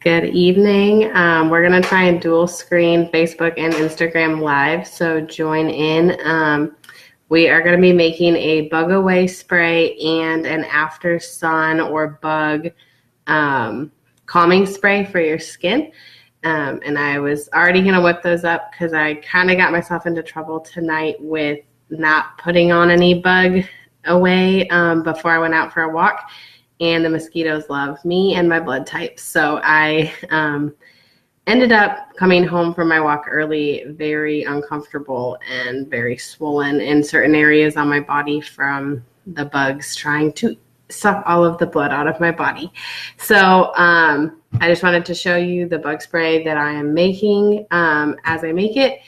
Good evening. We're going to try and dual screen Facebook and Instagram Live, so join in. We are going to be making a bug away spray and an after sun or bug calming spray for your skin. And I was already going to whip those up because I kind of got myself into trouble tonight with not putting on any bug away before I went out for a walk. And the mosquitoes love me and my blood type. So I ended up coming home from my walk early, very uncomfortable and very swollen in certain areas on my body from the bugs trying to suck all of the blood out of my body. So I just wanted to show you the bug spray that I am making as I make it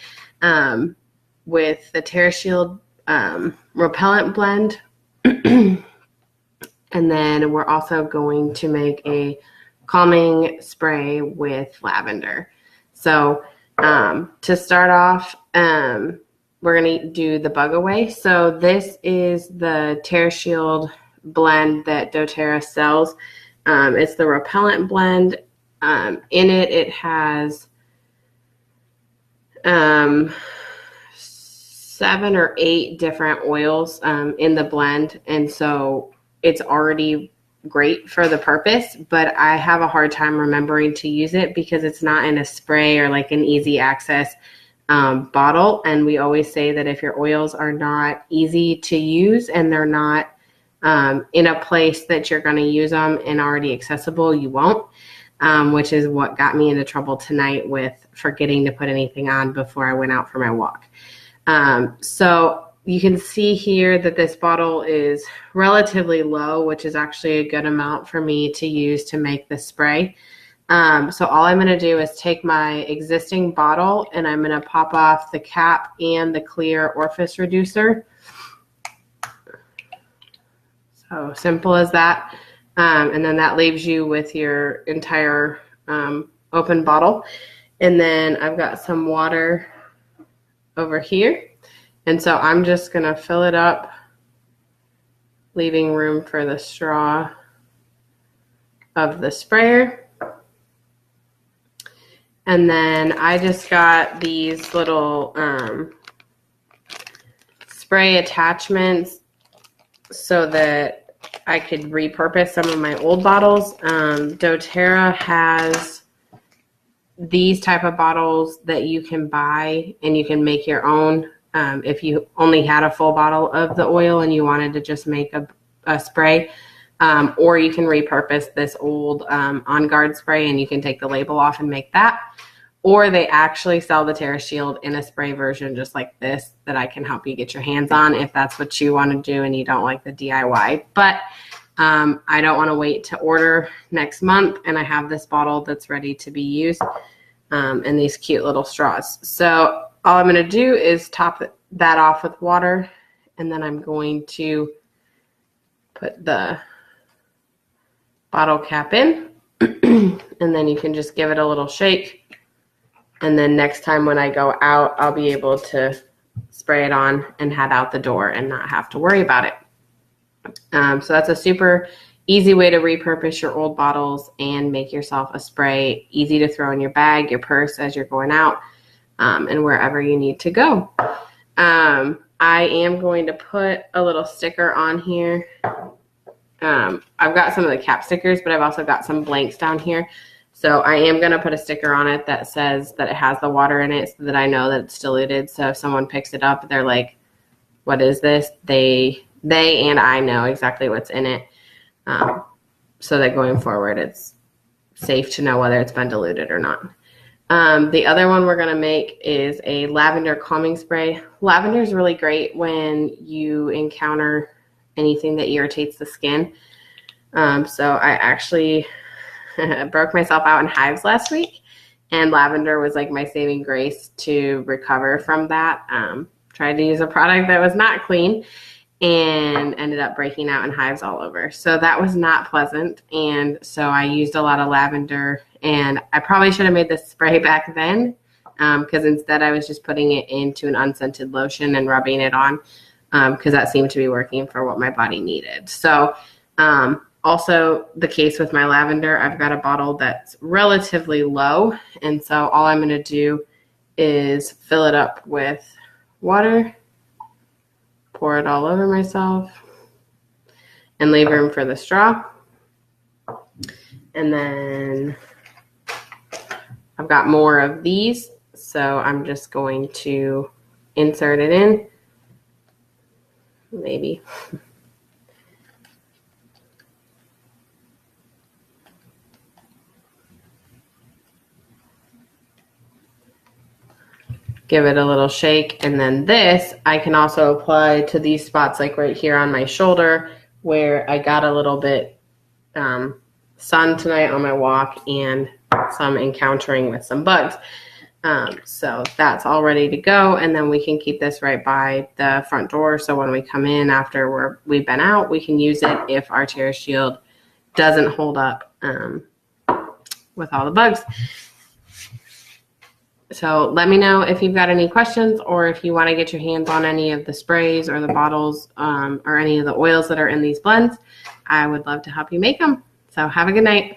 with the TerraShield repellent blend. And then we're also going to make a calming spray with lavender. So to start off, we're going to do the bug away. So this is the TerraShield blend that doTERRA sells. It's the repellent blend. In it, it has 7 or 8 different oils in the blend. And so it's already great for the purpose, but I have a hard time remembering to use it because it's not in a spray or like an easy access bottle. And we always say that if your oils are not easy to use and they're not in a place that you're going to use them and already accessible, you won't, which is what got me into trouble tonight with forgetting to put anything on before I went out for my walk. So you can see here that this bottle is relatively low, which is actually a good amount for me to use to make the spray. So all I'm going to do is take my existing bottle and I'm going to pop off the cap and the clear orifice reducer. So simple as that. And then that leaves you with your entire open bottle. And then I've got some water over here. And so I'm just going to fill it up, leaving room for the straw of the sprayer. And then I just got these little spray attachments so that I could repurpose some of my old bottles. doTERRA has these type of bottles that you can buy and you can make your own. If you only had a full bottle of the oil and you wanted to just make a spray, or you can repurpose this old On Guard spray and you can take the label off and make that. Or they actually sell the TerraShield in a spray version just like this that I can help you get your hands on if that's what you want to do and you don't like the DIY. But I don't want to wait to order next month, and I have this bottle that's ready to be used and these cute little straws. So all I'm going to do is top that off with water, and then I'm going to put the bottle cap in, and then you can just give it a little shake, and then next time when I go out, I'll be able to spray it on and head out the door and not have to worry about it. So that's a super easy way to repurpose your old bottles and make yourself a spray, easy to throw in your bag, your purse as you're going out. And wherever you need to go. I am going to put a little sticker on here. I've got some of the cap stickers, but I've also got some blanks down here. So I am going to put a sticker on it that says that it has the water in it so that I know that it's diluted. So if someone picks it up, they're like, what is this? They and I know exactly what's in it. So that going forward, it's safe to know whether it's been diluted or not. The other one we're going to make is a lavender calming spray. Lavender is really great when you encounter anything that irritates the skin. So I actually broke myself out in hives last week, and lavender was like my saving grace to recover from that. Tried to use a product that was not clean and ended up breaking out in hives all over. So that was not pleasant. And so I used a lot of lavender, and I probably should have made this spray back then because instead I was just putting it into an unscented lotion and rubbing it on because that seemed to be working for what my body needed. So Also, the case with my lavender, I've got a bottle that's relatively low, and so all I'm going to do is fill it up with water, pour it all over myself, and leave room for the straw. And then I've got more of these, so I'm just going to insert it in, maybe. Give it a little shake, and then this I can also apply to these spots, like right here on my shoulder where I got a little bit sun tonight on my walk and some encountering with some bugs. So that's all ready to go, and then we can keep this right by the front door, so when we come in after we've been out, we can use it if our TerraShield doesn't hold up with all the bugs. So let me know if you've got any questions, or if you want to get your hands on any of the sprays or the bottles or any of the oils that are in these blends. I would love to help you make them. So have a good night.